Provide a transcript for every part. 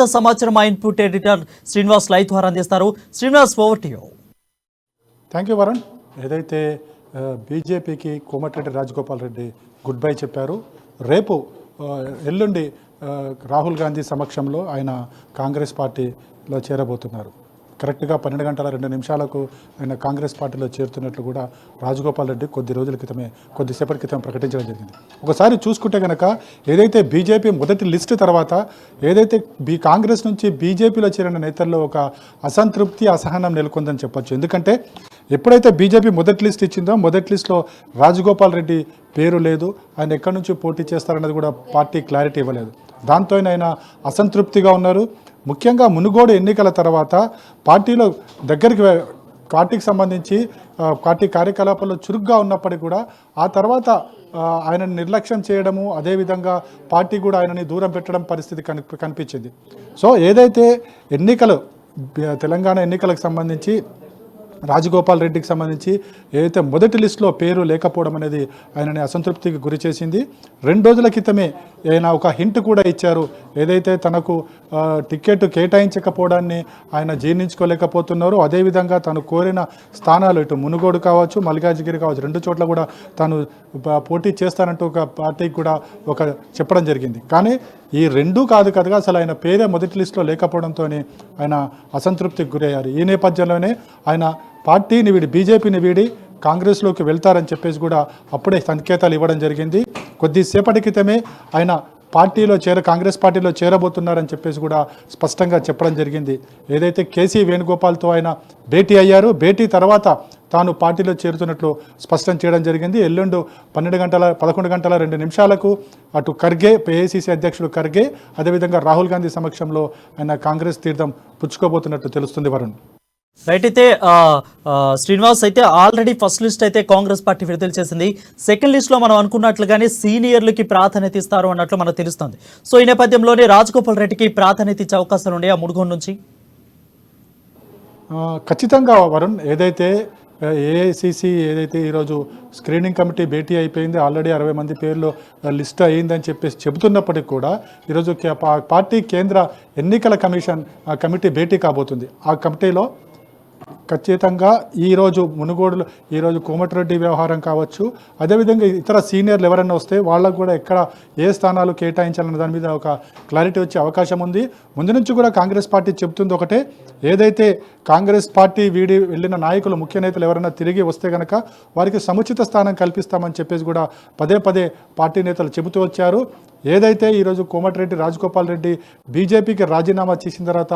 సమాచారం మా input editor Srinivas live ద్వారా అందిస్తారు. Srinivas, over to you. Thank you Varun. ఏదైతే బీజేపీకి కోమటిరెడ్డి రాజగోపాల్ రెడ్డి గుడ్ బై చెప్పారు, రేపు ఎల్లుండి రాహుల్ గాంధీ సమక్షంలో ఆయన కాంగ్రెస్ పార్టీలో చేరబోతున్నారు. కరెక్ట్గా 12 గంటల 2 నిమిషాలకు ఆయన కాంగ్రెస్ పార్టీలో చేరుతున్నట్లు కూడా రాజగోపాల్ రెడ్డి కొద్దిసేపటి క్రితం ప్రకటించడం జరిగింది. ఒకసారి చూసుకుంటే కనుక ఏదైతే బీజేపీ మొదటి లిస్టు తర్వాత ఏదైతే కాంగ్రెస్ నుంచి బీజేపీలో చేరిన నేతల్లో ఒక అసంతృప్తి, అసహనం నెలకొందని చెప్పొచ్చు. ఎందుకంటే ఎప్పుడైతే బీజేపీ మొదటి లిస్ట్ ఇచ్చిందో మొదటి లిస్టులో రాజగోపాల్ రెడ్డి పేరు లేదు, ఆయన ఎక్కడి నుంచి పోటీ చేస్తారన్నది కూడా పార్టీ క్లారిటీ ఇవ్వలేదు. దాంతో ఆయన అసంతృప్తిగా ఉన్నారు. ముఖ్యంగా మునుగోడు ఎన్నికల తర్వాత పార్టీలో పార్టీకి సంబంధించి పార్టీ కార్యకలాపాల్లో చురుగ్గా ఉన్నప్పటికీ కూడా ఆ తర్వాత ఆయనను నిర్లక్ష్యం చేయడము, అదేవిధంగా పార్టీ కూడా ఆయనని దూరం పెట్టడం పరిస్థితి కనిపించింది. సో ఏదైతే తెలంగాణ ఎన్నికలకు సంబంధించి రాజగోపాల్ రెడ్డికి సంబంధించి ఏదైతే మొదటి లిస్టులో పేరు లేకపోవడం అనేది ఆయనని అసంతృప్తికి గురి చేసింది. 2 రోజుల క్రితమే ఆయన ఒక హింట్ కూడా ఇచ్చారు. ఏదైతే తనకు టికెట్ కేటాయించకపోవడాన్ని ఆయన జీర్ణించుకోలేకపోతున్నారు, అదేవిధంగా తను కోరిన స్థానాలు ఇటు మునుగోడు కావచ్చు, మల్కాజ్గిరి కావచ్చు, 2 చోట్ల కూడా తాను పోటీ చేస్తానంటూ ఒక పార్టీకి కూడా చెప్పడం జరిగింది. కానీ ఈ 2 కాదు కదగా అసలు ఆయన పేరే మొదటి లిస్టులో లేకపోవడంతో ఆయన అసంతృప్తికి గురయ్యారు. ఈ నేపథ్యంలోనే ఆయన పార్టీని వీడి బీజేపీని వీడి కాంగ్రెస్లోకి వెళ్తారని చెప్పేసి కూడా అప్పుడే సంకేతాలు ఇవ్వడం జరిగింది. కొద్దిసేపటి క్రితమే ఆయన కాంగ్రెస్ పార్టీలో చేరబోతున్నారని చెప్పేసి కూడా స్పష్టంగా చెప్పడం జరిగింది. ఏదైతే కేసీ వేణుగోపాల్తో ఆయన భేటీ అయ్యారు, భేటీ తర్వాత తాను పార్టీలో చేరుతున్నట్లు స్పష్టం చేయడం జరిగింది. ఎల్లుండి 11 గంటల 2 నిమిషాలకు అటు ఖర్గే, ఏఐసీసీ అధ్యక్షుడు ఖర్గే, అదేవిధంగా రాహుల్ గాంధీ సమక్షంలో ఆయన కాంగ్రెస్ తీర్థం పుచ్చుకోబోతున్నట్టు తెలుస్తుంది. వరుణ్, రైట్. అయితే శ్రీనివాస్, అయితే ఆల్రెడీ ఫస్ట్ లిస్ట్ అయితే కాంగ్రెస్ పార్టీ విడుదల చేసింది. సెకండ్ లిస్ట్లో మనం అనుకున్నట్లుగానే సీనియర్లకి ప్రాధాన్యత ఇస్తారు అన్నట్లు మనకు తెలుస్తుంది. సో ఈ నేపథ్యంలోనే రాజగోపాల్ రెడ్డికి ప్రాధాన్యత ఇచ్చే అవకాశాలు ఉన్నాయి ఆ మునుగోడు నుంచి. ఖచ్చితంగా వరుణ్, ఏదైతే ఏఐసిసి ఈరోజు స్క్రీనింగ్ కమిటీ భేటీ అయిపోయింది, ఆల్రెడీ 60 మంది పేర్లు లిస్ట్ అయ్యిందని చెప్పేసి చెబుతున్నప్పటికీ కూడా ఈరోజు పార్టీ కేంద్ర ఎన్నికల కమిటీ భేటీ కాబోతుంది. ఆ కమిటీలో ఖచ్చితంగా ఈరోజు మునుగోడులో కోమటిరెడ్డి వ్యవహారం కావచ్చు, అదేవిధంగా ఇతర సీనియర్లు ఎవరైనా వస్తే వాళ్ళకు కూడా ఏ స్థానాలు కేటాయించాలన్న దాని మీద ఒక క్లారిటీ వచ్చే అవకాశం ఉంది. ముందు నుంచి కూడా కాంగ్రెస్ పార్టీ చెబుతుంది ఒకటే, ఏదైతే కాంగ్రెస్ పార్టీ వెళ్ళిన నాయకులు, ముఖ్య నేతలు ఎవరైనా తిరిగి వస్తే కనుక వారికి సముచిత స్థానం కల్పిస్తామని చెప్పేసి కూడా పదే పార్టీ నేతలు చెబుతూ వచ్చారు. ఏదైతే ఈరోజు కోమటిరెడ్డి రాజగోపాల్ రెడ్డి బీజేపీకి రాజీనామా చేసిన తర్వాత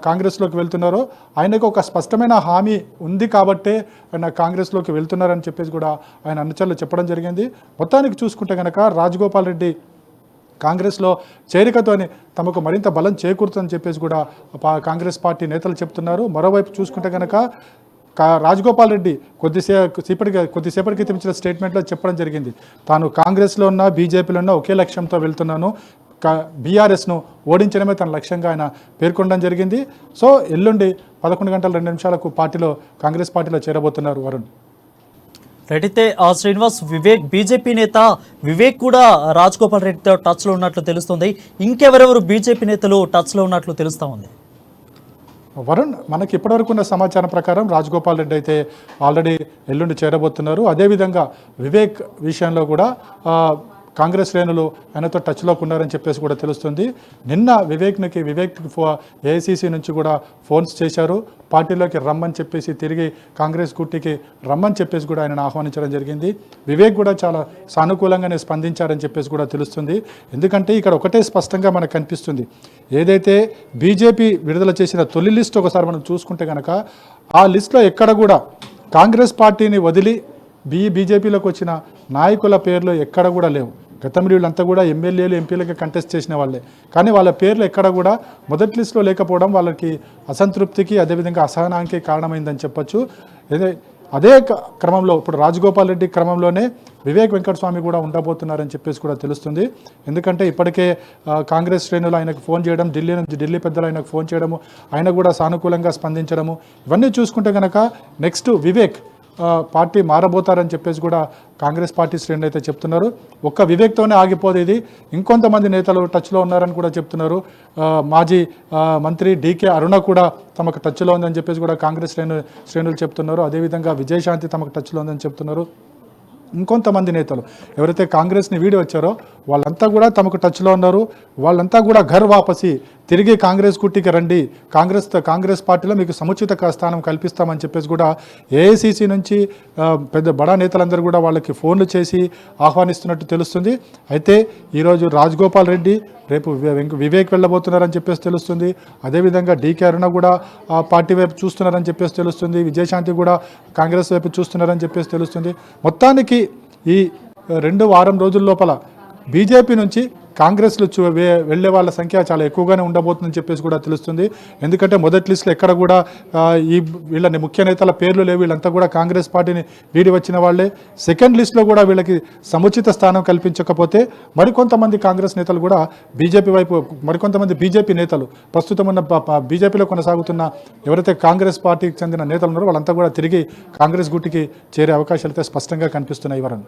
కాంగ్రెస్లోకి వెళ్తున్నారో ఆయనకు ఒక స్పష్టమైన హామీ ఉంది కాబట్టే ఆయన కాంగ్రెస్లోకి వెళ్తున్నారని చెప్పేసి కూడా ఆయన అనుచరులు చెప్పడం జరిగింది. మొత్తానికి చూసుకుంటే కనుక రాజగోపాల్ రెడ్డి కాంగ్రెస్లో చేరికతోనే తమకు మరింత బలం చేకూరుతుందని చెప్పేసి కూడా కాంగ్రెస్ పార్టీ నేతలు చెప్తున్నారు. మరోవైపు చూసుకుంటే కనుక రాజగోపాల్ రెడ్డి కొద్దిసేపటి క్రితం ఇచ్చిన స్టేట్మెంట్లో చెప్పడం జరిగింది, తాను కాంగ్రెస్లో ఉన్న బీజేపీలో ఉన్న ఒకే లక్ష్యంతో వెళ్తున్నాను, బీఆర్ఎస్ను ఓడించడమే తన లక్ష్యంగా ఆయన పేర్కొనడం జరిగింది. సో ఎల్లుండి 11 గంటల 2 నిమిషాలకు కాంగ్రెస్ పార్టీలో చేరబోతున్నారు. వరుణ్, రైట్. అయితే శ్రీనివాస్, బీజేపీ నేత వివేక్ కూడా రాజగోపాల్ రెడ్డితో టచ్లో ఉన్నట్లు తెలుస్తుంది. ఇంకెవరెవరు బీజేపీ నేతలు టచ్లో ఉన్నట్లు తెలుస్తూ ఉంది? వరుణ్, మనకి ఇప్పటివరకు ఉన్న సమాచారం ప్రకారం రాజగోపాల్ రెడ్డి అయితే ఆల్రెడీ ఎల్లుండి చేరబోతున్నారు. అదేవిధంగా వివేక్ విషయంలో కూడా కాంగ్రెస్ శ్రేణులు ఆయనతో టచ్లోకి ఉన్నారని చెప్పేసి కూడా తెలుస్తుంది. నిన్న వివేక్కి ఏఐసీసీ నుంచి కూడా ఫోన్స్ చేశారు, పార్టీలోకి రమ్మని చెప్పేసి, తిరిగి కాంగ్రెస్ గుట్టికి రమ్మని చెప్పేసి కూడా ఆయనను ఆహ్వానించడం జరిగింది. వివేక్ కూడా చాలా సానుకూలంగానే స్పందించారని చెప్పేసి కూడా తెలుస్తుంది. ఎందుకంటే ఇక్కడ ఒకటే స్పష్టంగా మనకు కనిపిస్తుంది, ఏదైతే బీజేపీ విడుదల చేసిన తొలి లిస్ట్ ఒకసారి మనం చూసుకుంటే కనుక ఆ లిస్టులో ఎక్కడ కూడా కాంగ్రెస్ పార్టీని వదిలి బీజేపీలోకి వచ్చిన నాయకుల పేర్లు ఎక్కడ కూడా లేవు. గతంలో వీళ్ళంతా కూడా ఎమ్మెల్యేలు, ఎంపీలకి కంటెస్ట్ చేసిన వాళ్ళే, కానీ వాళ్ళ పేర్లు ఎక్కడ కూడా మొదటి లిస్టులో లేకపోవడం వాళ్ళకి అసంతృప్తికి, అదేవిధంగా అసహనానికి కారణమైందని చెప్పొచ్చు. అదే క్రమంలో ఇప్పుడు రాజగోపాల్ రెడ్డి క్రమంలోనే వివేక్ వెంకటస్వామి కూడా ఉండబోతున్నారని చెప్పేసి కూడా తెలుస్తుంది. ఎందుకంటే ఇప్పటికే కాంగ్రెస్ శ్రేణులు ఆయనకు ఫోన్ చేయడం, ఢిల్లీ పెద్దలు ఆయనకు ఫోన్ చేయడము, ఆయన కూడా సానుకూలంగా స్పందించడము, ఇవన్నీ చూసుకుంటే కనుక నెక్స్ట్ వివేక్ పార్టీ మారబోతారని చెప్పేసి కూడా కాంగ్రెస్ పార్టీ శ్రేణులు అయితే చెప్తున్నారు. ఒక్క వివేక్తోనే ఆగిపోదు ఇది, ఇంకొంతమంది నేతలు టచ్లో ఉన్నారని కూడా చెప్తున్నారు. మాజీ మంత్రి డీకే అరుణ కూడా తమకు టచ్లో ఉందని చెప్పేసి కూడా కాంగ్రెస్ శ్రేణులు చెప్తున్నారు. అదేవిధంగా విజయశాంతి తమకు టచ్లో ఉందని చెప్తున్నారు. ఇంకొంతమంది నేతలు ఎవరైతే కాంగ్రెస్ని వీడి వచ్చారో వాళ్ళంతా కూడా తమకు టచ్లో ఉన్నారు. వాళ్ళంతా కూడా ఘర్ వాపసి, తిరిగి కాంగ్రెస్ గుట్టికి రండి, కాంగ్రెస్ పార్టీలో మీకు సముచిత స్థానం కల్పిస్తామని చెప్పేసి కూడా ఏఐసిసి నుంచి పెద్ద బడా నేతలందరూ కూడా వాళ్ళకి ఫోన్లు చేసి ఆహ్వానిస్తున్నట్టు తెలుస్తుంది. అయితే ఈరోజు రాజగోపాల్ రెడ్డి, రేపు వివేక్ వెళ్ళబోతున్నారని చెప్పేసి తెలుస్తుంది. అదేవిధంగా డీకే అరుణ కూడా పార్టీ వైపు చూస్తున్నారని చెప్పేసి తెలుస్తుంది. విజయశాంతి కూడా కాంగ్రెస్ వైపు చూస్తున్నారని చెప్పేసి తెలుస్తుంది. మొత్తానికి ఈ 2 వారం రోజుల లోపల బీజేపీ నుంచి కాంగ్రెస్లో వెళ్ళే వాళ్ళ సంఖ్య చాలా ఎక్కువగానే ఉండబోతుందని చెప్పేసి కూడా తెలుస్తుంది. ఎందుకంటే మొదటి లిస్టులో ఎక్కడ కూడా వీళ్ళని ముఖ్య నేతల పేర్లు లేవు. వీళ్ళంతా కూడా కాంగ్రెస్ పార్టీని వీడి వచ్చిన వాళ్ళే. సెకండ్ లిస్టులో కూడా వీళ్ళకి సముచిత స్థానం కల్పించకపోతే మరికొంతమంది కాంగ్రెస్ నేతలు కూడా బీజేపీ వైపు, మరికొంతమంది బీజేపీ నేతలు, ప్రస్తుతం ఉన్న బీజేపీలో కొనసాగుతున్న ఎవరైతే కాంగ్రెస్ పార్టీకి చెందిన నేతలు ఉన్నారో వాళ్ళంతా కూడా తిరిగి కాంగ్రెస్ గుట్టికి చేరే అవకాశాలు అయితే స్పష్టంగా కనిపిస్తున్నాయి. వరుణ్.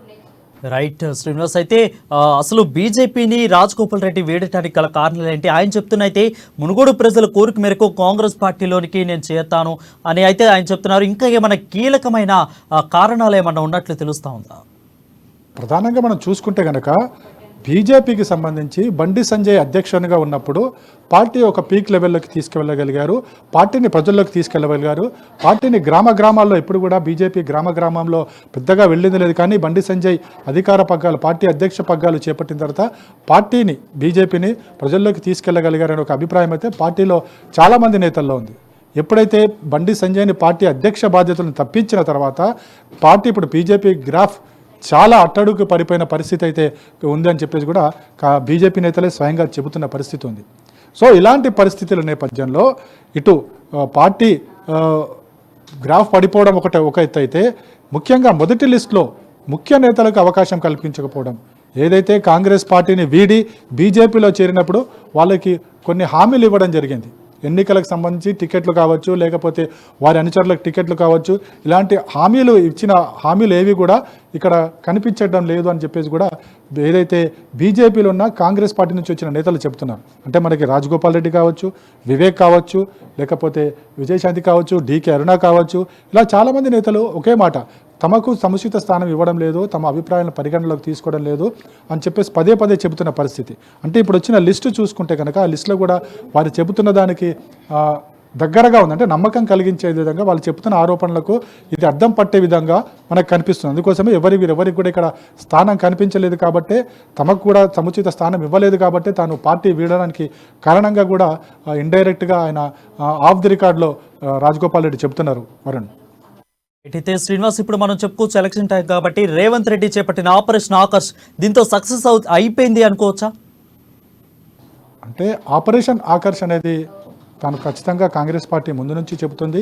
రైట్ శ్రీనివాస్, అయితే అసలు బీజేపీని రాజగోపాల్ రెడ్డి వేయడానికి గల కారణాలు ఏంటి? ఆయన చెప్తున్నైతే మునుగోడు ప్రజల కోరిక మేరకు కాంగ్రెస్ పార్టీలోనికి నేను చేరతాను అని అయితే ఆయన చెప్తున్నారు. ఇంకా ఏమైనా కీలకమైన కారణాలు ఏమన్నా ఉన్నట్లు తెలుస్తూ ఉందా? ప్రధానంగా మనం చూసుకుంటే కనుక బీజేపీకి సంబంధించి బండి సంజయ్ అధ్యక్షునిగా ఉన్నప్పుడు పార్టీ ఒక పీక్ లెవెల్లోకి తీసుకువెళ్ళగలిగారు, పార్టీని ప్రజల్లోకి తీసుకెళ్ళగలిగారు. పార్టీని గ్రామాల్లో ఇప్పుడు కూడా బీజేపీ గ్రామంలో పెద్దగా వెళ్ళింది లేదు. కానీ బండి సంజయ్ అధికార పగ్గాలు, పార్టీ అధ్యక్ష పగ్గాలు చేపట్టిన తర్వాత పార్టీని, బీజేపీని ప్రజల్లోకి తీసుకెళ్ళగలిగారనే ఒక అభిప్రాయం అయితే పార్టీలో చాలామంది నేతల్లో ఉంది. ఎప్పుడైతే బండి సంజయ్ని పార్టీ అధ్యక్ష బాధ్యతలను తప్పించిన తర్వాత పార్టీ ఇప్పుడు బీజేపీ గ్రాఫ్ చాలా అట్టడుగు పడిపోయిన పరిస్థితి అయితే ఉందని చెప్పేసి కూడా బీజేపీ నేతలే స్వయంగా చెబుతున్న పరిస్థితి ఉంది. సో ఇలాంటి పరిస్థితుల నేపథ్యంలో ఇటు పార్టీ గ్రాఫ్ పడిపోవడం ఒక ఎత్తు అయితే, ముఖ్యంగా మొదటి లిస్టులో ముఖ్య నేతలకు అవకాశం కల్పించకపోవడం, ఏదైతే కాంగ్రెస్ పార్టీని వీడి బీజేపీలో చేరినప్పుడు వాళ్ళకి కొన్ని హామీలు ఇవ్వడం జరిగింది. ఎన్నికలకు సంబంధించి టికెట్లు కావచ్చు, లేకపోతే వారి అనుచరులకు టికెట్లు కావచ్చు, ఇలాంటి ఇచ్చిన హామీలు ఏవి కూడా ఇక్కడ కనిపించడం లేదు అని చెప్పేసి కూడా ఏదైతే బీజేపీలో ఉన్న కాంగ్రెస్ పార్టీ నుంచి వచ్చిన నేతలు చెప్తున్నారు. అంటే మనకి రాజగోపాల్ రెడ్డి కావచ్చు, వివేక్ కావచ్చు, లేకపోతే విజయశాంతి కావచ్చు, డీకే అరుణ కావచ్చు, ఇలా చాలామంది నేతలు ఒకే మాట, తమకు సముచిత స్థానం ఇవ్వడం లేదు, తమ అభిప్రాయాలను పరిగణలోకి తీసుకోవడం లేదు అని చెప్పేసి పదే చెబుతున్న పరిస్థితి. అంటే ఇప్పుడు వచ్చిన లిస్టు చూసుకుంటే కనుక ఆ లిస్టులో కూడా వారు చెబుతున్న దానికి దగ్గరగా ఉంది. అంటే నమ్మకం కలిగించే విధంగా వాళ్ళు చెబుతున్న ఆరోపణలకు ఇది అర్థం పట్టే విధంగా మనకు కనిపిస్తుంది. అందుకోసమే ఎవరికి కూడా ఇక్కడ స్థానం కనిపించలేదు కాబట్టి, తమకు కూడా సముచిత స్థానం ఇవ్వలేదు కాబట్టి తాను పార్టీ వీడడానికి కారణంగా కూడా ఇండైరెక్ట్గా ఆయన ఆఫ్ ది రికార్డులో రాజగోపాల్ రెడ్డి చెబుతున్నారు. వరుణ్. అయితే శ్రీనివాస్, ఇప్పుడు మనం చెప్పుకోవచ్చు ఎలక్షన్ టైం కాబట్టి రేవంత్ రెడ్డి చేపట్టిన ఆపరేషన్ ఆకర్ష్ దీంతో సక్సెస్ అయిపోయింది అనుకోవచ్చా? అంటే ఆపరేషన్ ఆకర్ష్ అనేది తాను ఖచ్చితంగా కాంగ్రెస్ పార్టీ ముందు నుంచి చెబుతుంది.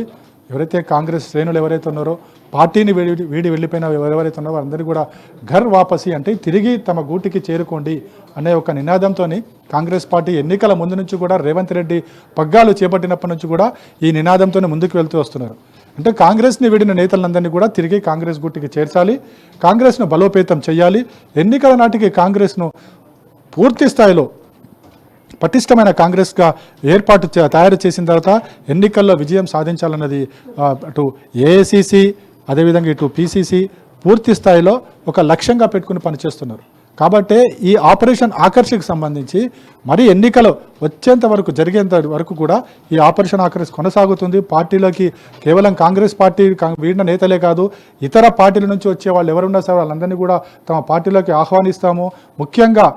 ఎవరైతే కాంగ్రెస్ శ్రేణులు ఎవరైతే ఉన్నారో, పార్టీని వీడి వెళ్ళిపోయిన ఎవరైతే ఉన్నారో వారందరూ కూడా ఘర్ వాపసి, అంటే తిరిగి తమ గూటికి చేరుకోండి అనే ఒక నినాదంతో కాంగ్రెస్ పార్టీ ఎన్నికల ముందు నుంచి కూడా రేవంత్ రెడ్డి పగ్గాలు చేపట్టినప్పటి నుంచి కూడా ఈ నినాదంతో ముందుకు వెళ్తూ వస్తున్నారు. అంటే కాంగ్రెస్ని వీడిన నేతలందరినీ కూడా తిరిగి కాంగ్రెస్ గుట్టికి చేర్చాలి, కాంగ్రెస్ను బలోపేతం చేయాలి, ఎన్నికల నాటికి కాంగ్రెస్ను పూర్తి స్థాయిలో పటిష్టమైన కాంగ్రెస్గా తయారు చేసిన తర్వాత ఎన్నికల్లో విజయం సాధించాలన్నది అటు ఏఐసిసి, అదేవిధంగా ఇటు పిసిసి పూర్తి స్థాయిలో ఒక లక్ష్యంగా పెట్టుకుని పనిచేస్తున్నారు. కాబట్టి ఈ ఆపరేషన్ ఆకర్షకు సంబంధించి మరి ఎన్నికలు వచ్చేంత వరకు, జరిగేంత వరకు కూడా ఈ ఆపరేషన్ ఆకర్ష్ కొనసాగుతుంది. పార్టీలోకి కేవలం కాంగ్రెస్ పార్టీ వీడిన నేతలే కాదు, ఇతర పార్టీల నుంచి వచ్చే వాళ్ళు ఎవరున్నా సరే వాళ్ళందరినీ కూడా తమ పార్టీలోకి ఆహ్వానిస్తాము. ముఖ్యంగా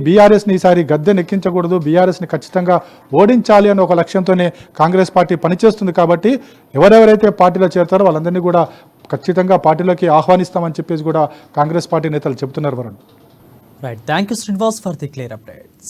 బీఆర్ఎస్ని ఈసారి గద్దె నెక్కించకూడదు, బీఆర్ఎస్ని ఖచ్చితంగా ఓడించాలి అనే ఒక లక్ష్యంతోనే కాంగ్రెస్ పార్టీ పనిచేస్తుంది. కాబట్టి ఎవరెవరైతే పార్టీలో చేరతారో వాళ్ళందరినీ కూడా ఖచ్చితంగా పార్టీలోకి ఆహ్వానిస్తామని చెప్పేసి కూడా కాంగ్రెస్ పార్టీ నేతలు చెబుతున్నారు. Varun. Right. Thank you, Srinivas, for the clear updates.